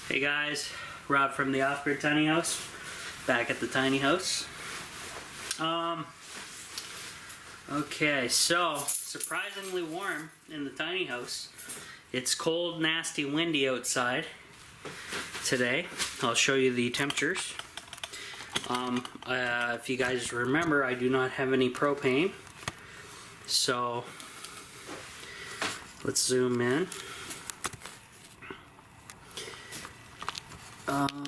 Hey guys, Rob from the Off-Grid Tiny House, back at the tiny house. Okay, so surprisingly warm in the tiny house. It's cold, nasty, windy outside today. I'll show you the temperatures. If you guys remember, I do not have any propane, so let's zoom in.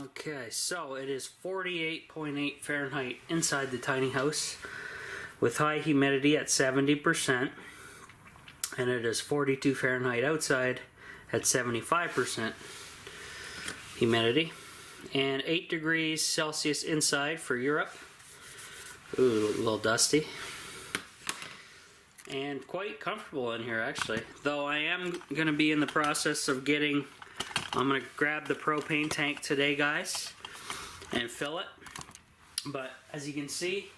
Okay, so it is 48.8 Fahrenheit inside the tiny house with high humidity at 70%, and it is 42 Fahrenheit outside at 75% humidity, and 8 degrees Celsius inside for Europe. Ooh, a little dusty. And quite comfortable in here actually, though I am going to be in the process of I'm going to grab the propane tank today, guys, and fill it. But as you can see,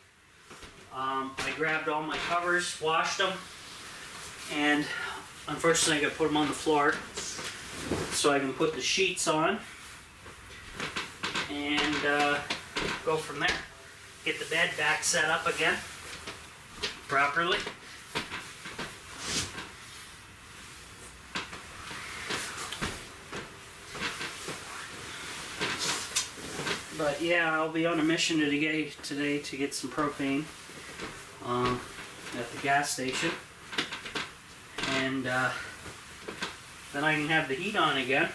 I grabbed all my covers, washed them, and unfortunately I got to put them on the floor so I can put the sheets on and go from there. Get the bed back set up again properly. But yeah, I'll be on a mission today to get some propane at the gas station, and then I can have the heat on again.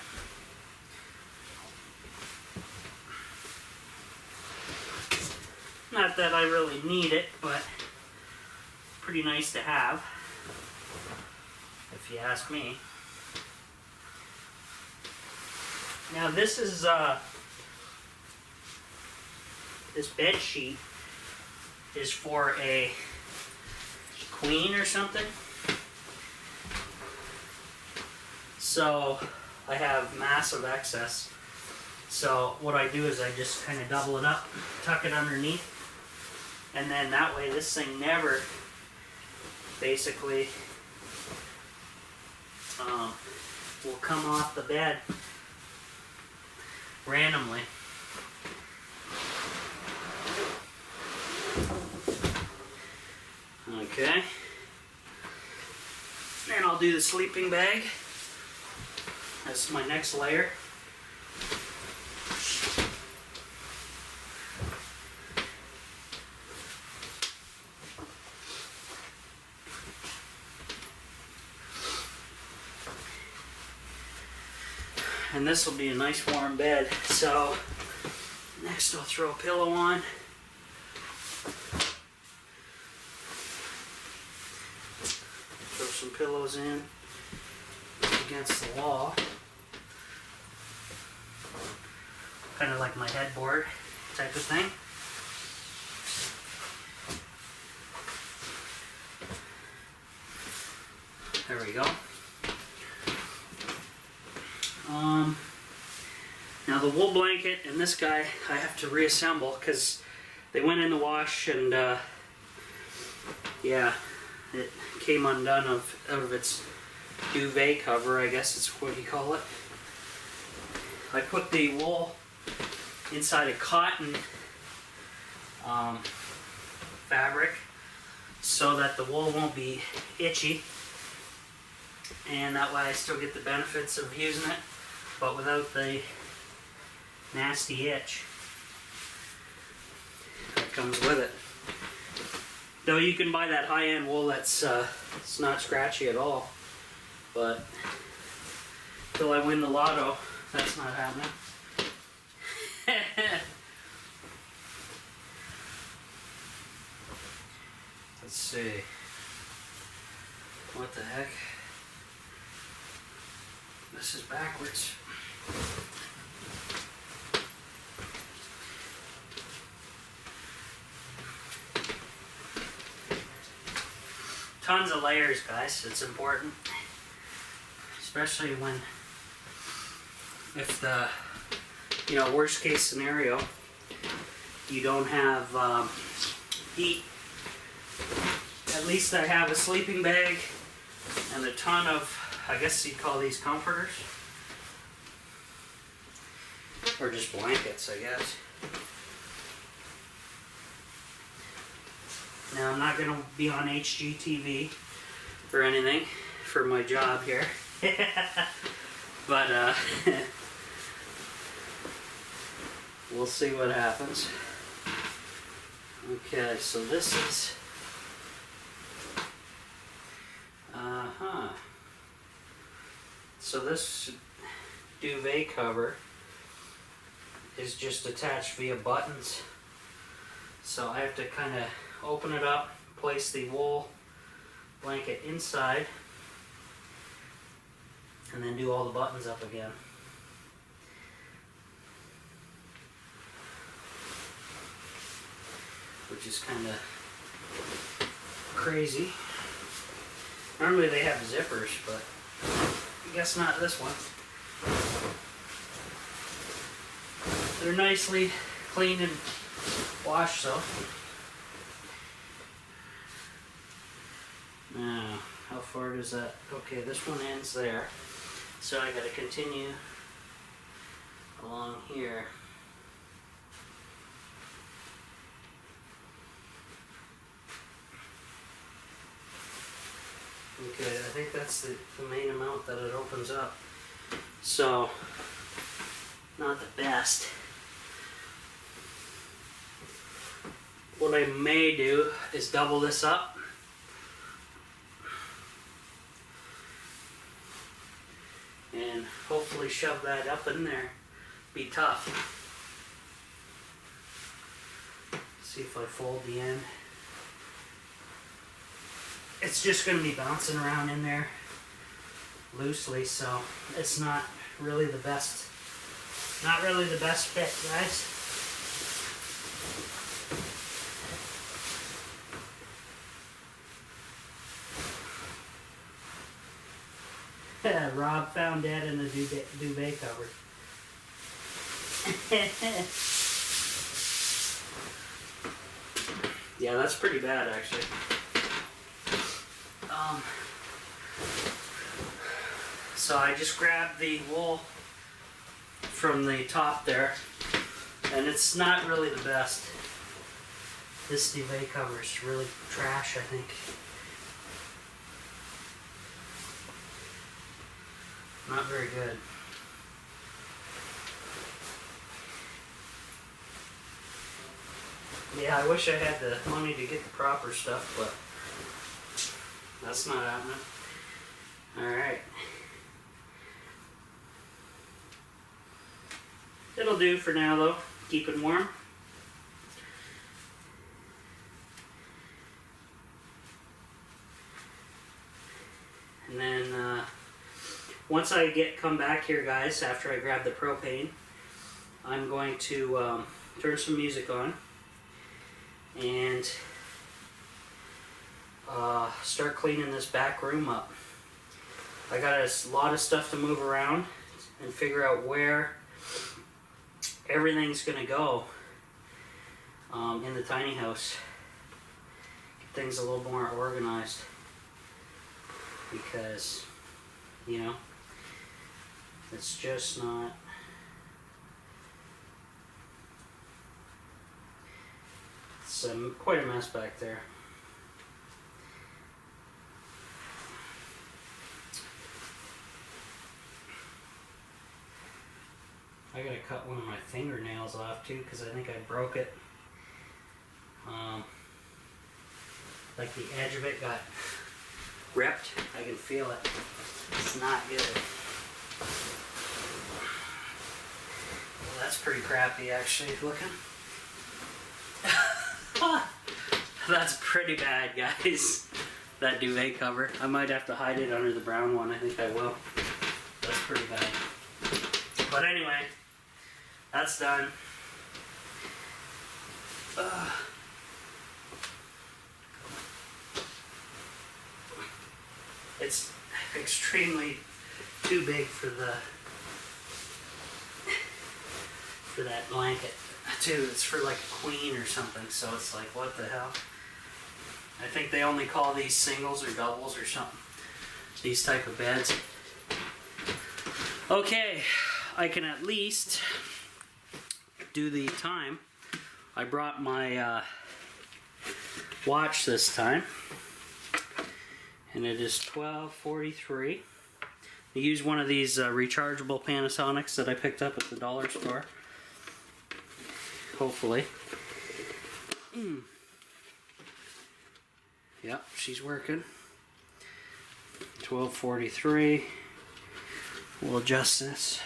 Not that I really need it, but pretty nice to have, if you ask me. Now this is this bed sheet is for a queen or something. So I have massive excess. So what I do is I just kind of double it up, tuck it underneath, and then that way this thing never basically will come off the bed randomly. Okay, and I'll do the sleeping bag. That's my next layer. And this will be a nice warm bed. So next I'll throw a pillow on. Throw some pillows in against the wall, kind of like my headboard type of thing. There we go. Now the wool blanket and this guy I have to reassemble because they went in the wash, and yeah, it came undone out of its duvet cover, I guess it's what you call it. I put the wool inside a cotton fabric so that the wool won't be itchy, and that way I still get the benefits of using it, but without the nasty itch that comes with it. Though you can buy that high-end wool that's it's not scratchy at all, but till I win the lotto, that's not happening. Let's see. What the heck? This is backwards. Tons of layers, guys. It's important, especially if the worst case scenario, you don't have heat. At least I have a sleeping bag and a ton of, I guess you'd call these comforters. Or just blankets, I guess. Now, I'm not going to be on HGTV or anything for my job here. But, we'll see what happens. Okay, so this is... So this duvet cover is just attached via buttons. So I have to kind of open it up, place the wool blanket inside, and then do all the buttons up again. Which is kind of crazy. Normally they have zippers, but I guess not this one. They're nicely cleaned and washed though. Now, how far does that... Okay, this one ends there. So I gotta continue along here. Okay, I think that's the main amount that it opens up. So, not the best. What I may do is double this up. And hopefully shove that up in there. Be tough. See if I fold the end. It's just going to be bouncing around in there loosely, so it's not really the best fit, guys. Rob found that in the duvet cover. Yeah, that's pretty bad actually. So I just grabbed the wool from the top there, and it's not really the best. This duvet cover is really trash, I think. Not very good. Yeah, I wish I had the money to get the proper stuff, but that's not happening. Alright. It'll do for now though. Keep it warm. And then once I come back here, guys, after I grab the propane, I'm going to turn some music on and start cleaning this back room up. I got a lot of stuff to move around and figure out where everything's gonna go in the tiny house. Get things a little more organized because, you know, it's just not. It's quite a mess back there. I gotta cut one of my fingernails off too because I think I broke it. Like the edge of it got ripped. I can feel it. It's not good. Well, that's pretty crappy actually looking. That's pretty bad, guys. That duvet cover. I might have to hide it under the brown one. I think I will. That's pretty bad. But anyway, that's done. It's extremely too big for that blanket too. It's for like a queen or something, so it's like, what the hell? I think they only call these singles or doubles or something, these type of beds. Okay, I can at least do the time, I brought my watch this time, and it is 12:43. I use one of these rechargeable Panasonics that I picked up at the dollar store. Hopefully. Yep, she's working. 12:43. We'll adjust this.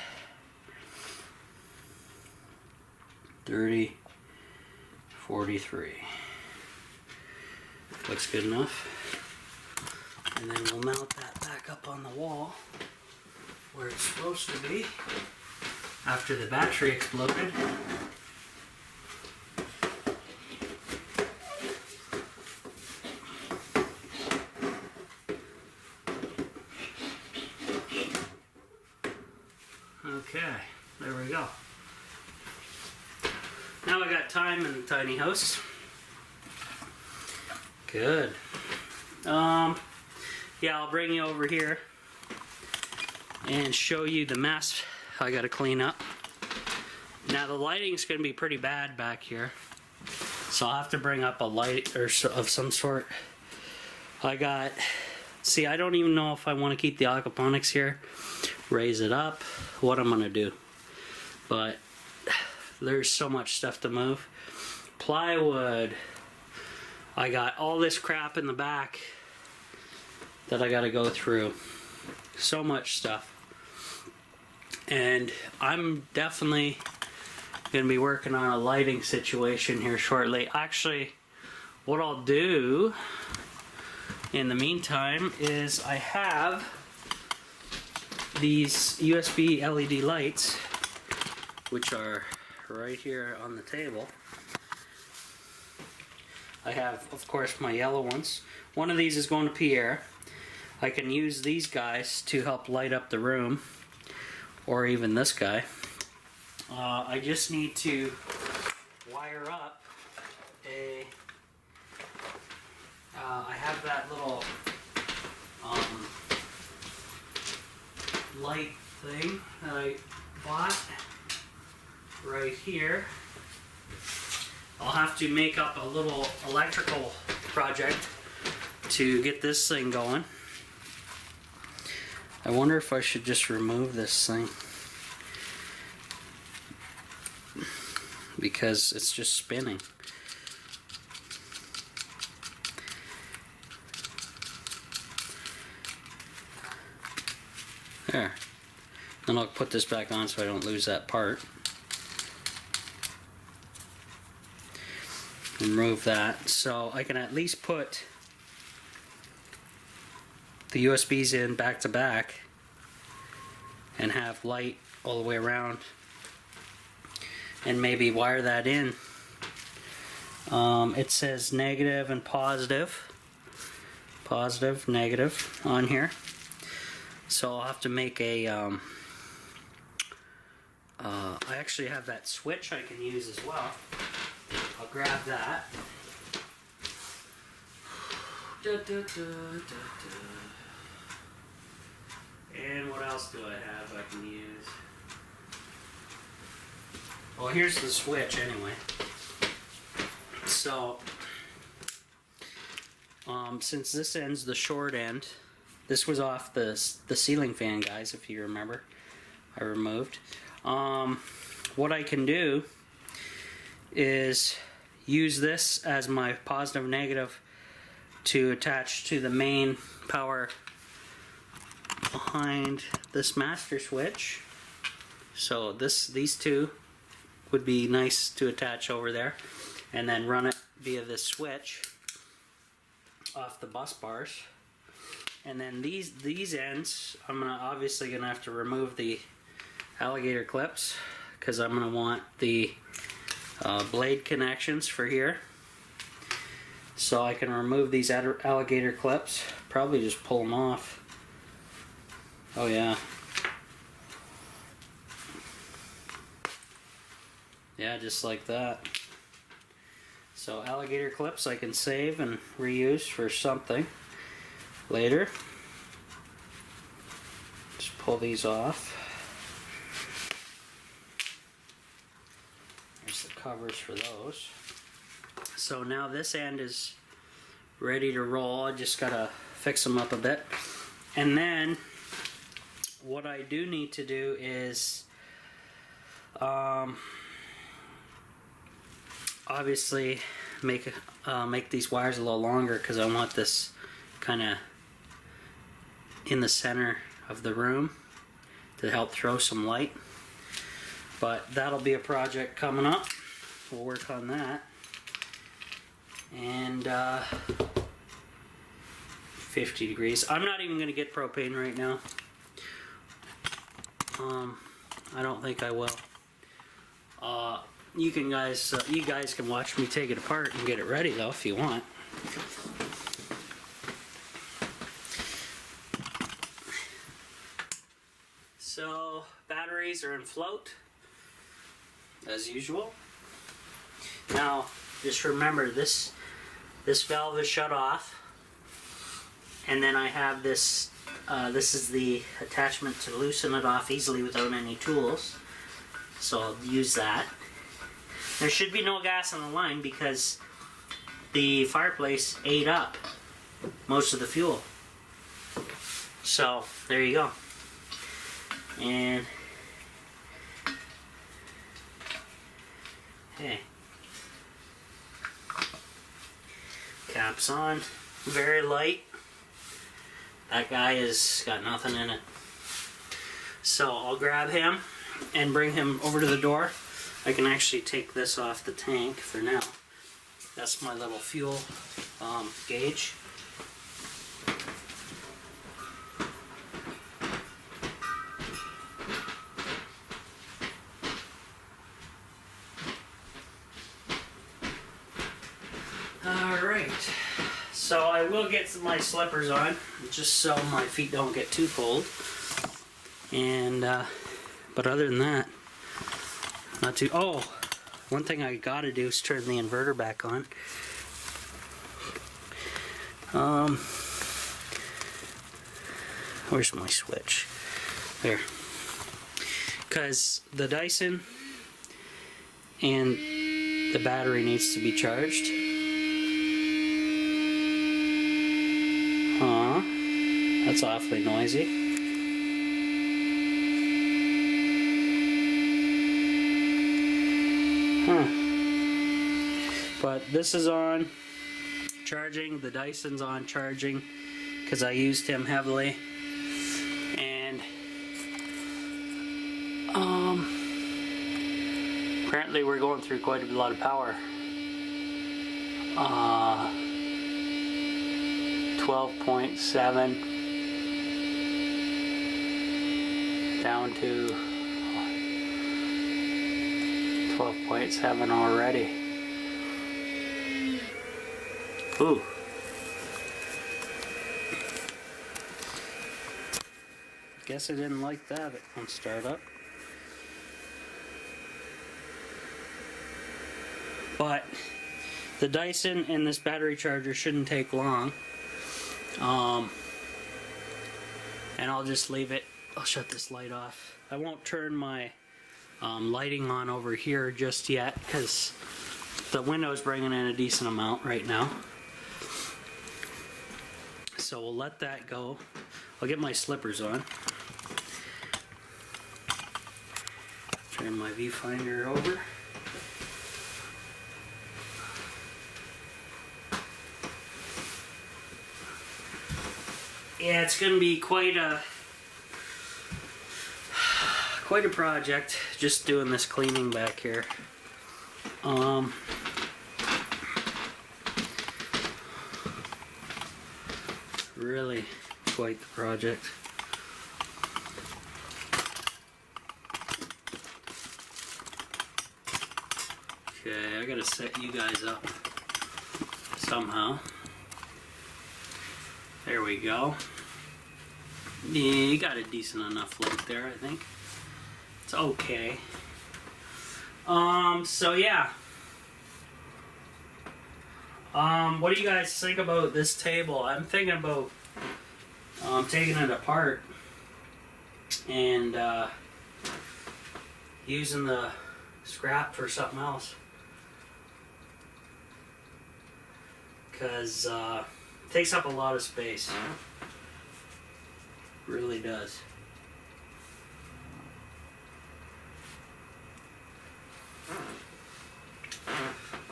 30:43. Looks good enough. And then we'll mount that back up on the wall where it's supposed to be after the battery exploded. Okay, there we go. Now I got time in the tiny house. Good. Yeah, I'll bring you over here and show you the mess I gotta clean up. Now the lighting's gonna be pretty bad back here, so I'll have to bring up a light or of some sort. See, I don't even know if I want to keep the aquaponics here, raise it up, what I'm gonna do. But there's so much stuff to move. Plywood. I got all this crap in the back that I gotta go through. So much stuff. And I'm definitely gonna be working on a lighting situation here shortly. Actually, what I'll do in the meantime is I have these USB LED lights, which are right here on the table. I have, of course, my yellow ones. One of these is going to Pierre. I can use these guys to help light up the room, or even this guy. I just need to wire up a... I have that little light thing that I bought right here. I'll have to make up a little electrical project to get this thing going. I wonder if I should just remove this thing, because it's just spinning. There. Then I'll put this back on so I don't lose that part. Remove that so I can at least put the USBs in back to back and have light all the way around, and maybe wire that in. It says negative and positive, negative on here, so I'll have to make a I actually have that switch I can use as well. I'll grab that. And what else do I have I can use? Well, here's the switch anyway. So, since this end's the short end, this was off the ceiling fan, guys, if you remember. I removed. What I can do is use this as my positive negative to attach to the main power behind this master switch. So these two would be nice to attach over there, and then run it via this switch off the bus bars. And then these ends, I'm obviously gonna have to remove the alligator clips, because I'm gonna want the blade connections for here. So I can remove these alligator clips, probably just pull them off. Oh yeah. Yeah, just like that. So alligator clips I can save and reuse for something later. Just pull these off. covers for those. So now this end is ready to roll. I just gotta fix them up a bit. And then what I do need to do is obviously make these wires a little longer, because I want this kind of in the center of the room to help throw some light. But that'll be a project coming up. We'll work on that. And 50 degrees. I'm not even going to get propane right now. I don't think I will. You guys can watch me take it apart and get it ready though if you want. So batteries are in float as usual. Now just remember this valve is shut off, and then I have this this is the attachment to loosen it off easily without any tools, so I'll use that. There should be no gas on the line because the fireplace ate up most of the fuel. So there you go. And hey, caps on, very light. That guy has got nothing in it. So I'll grab him and bring him over to the door. I can actually take this off the tank for now. That's my little fuel gauge. Alright, so I will get my slippers on just so my feet don't get too cold. And but other than that, not too. Oh, one thing I gotta do is turn the inverter back on. Where's my switch? There. Because the Dyson and the battery needs to be charged. That's awfully noisy. But this is on charging, the Dyson's on charging because I used him heavily, and apparently we're going through quite a lot of power. 12.7 down to 12.7 already. Ooh. Guess I didn't like that on startup. But the Dyson and this battery charger shouldn't take long. And I'll just leave it. I'll shut this light off. I won't turn my lighting on over here just yet because the window's bringing in a decent amount right now. So we'll let that go. I'll get my slippers on. Turn my viewfinder over. Yeah, it's going to be quite a project just doing this cleaning back here. Really quite the project. Okay, I gotta set you guys up somehow. There we go. Yeah, you got a decent enough light there, I think. It's okay. So yeah. What do you guys think about this table? I'm thinking about taking it apart and using the scrap for something else. because it takes up a lot of space. Really does.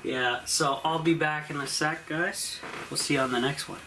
Yeah, so I'll be back in a sec, guys. We'll see you on the next one.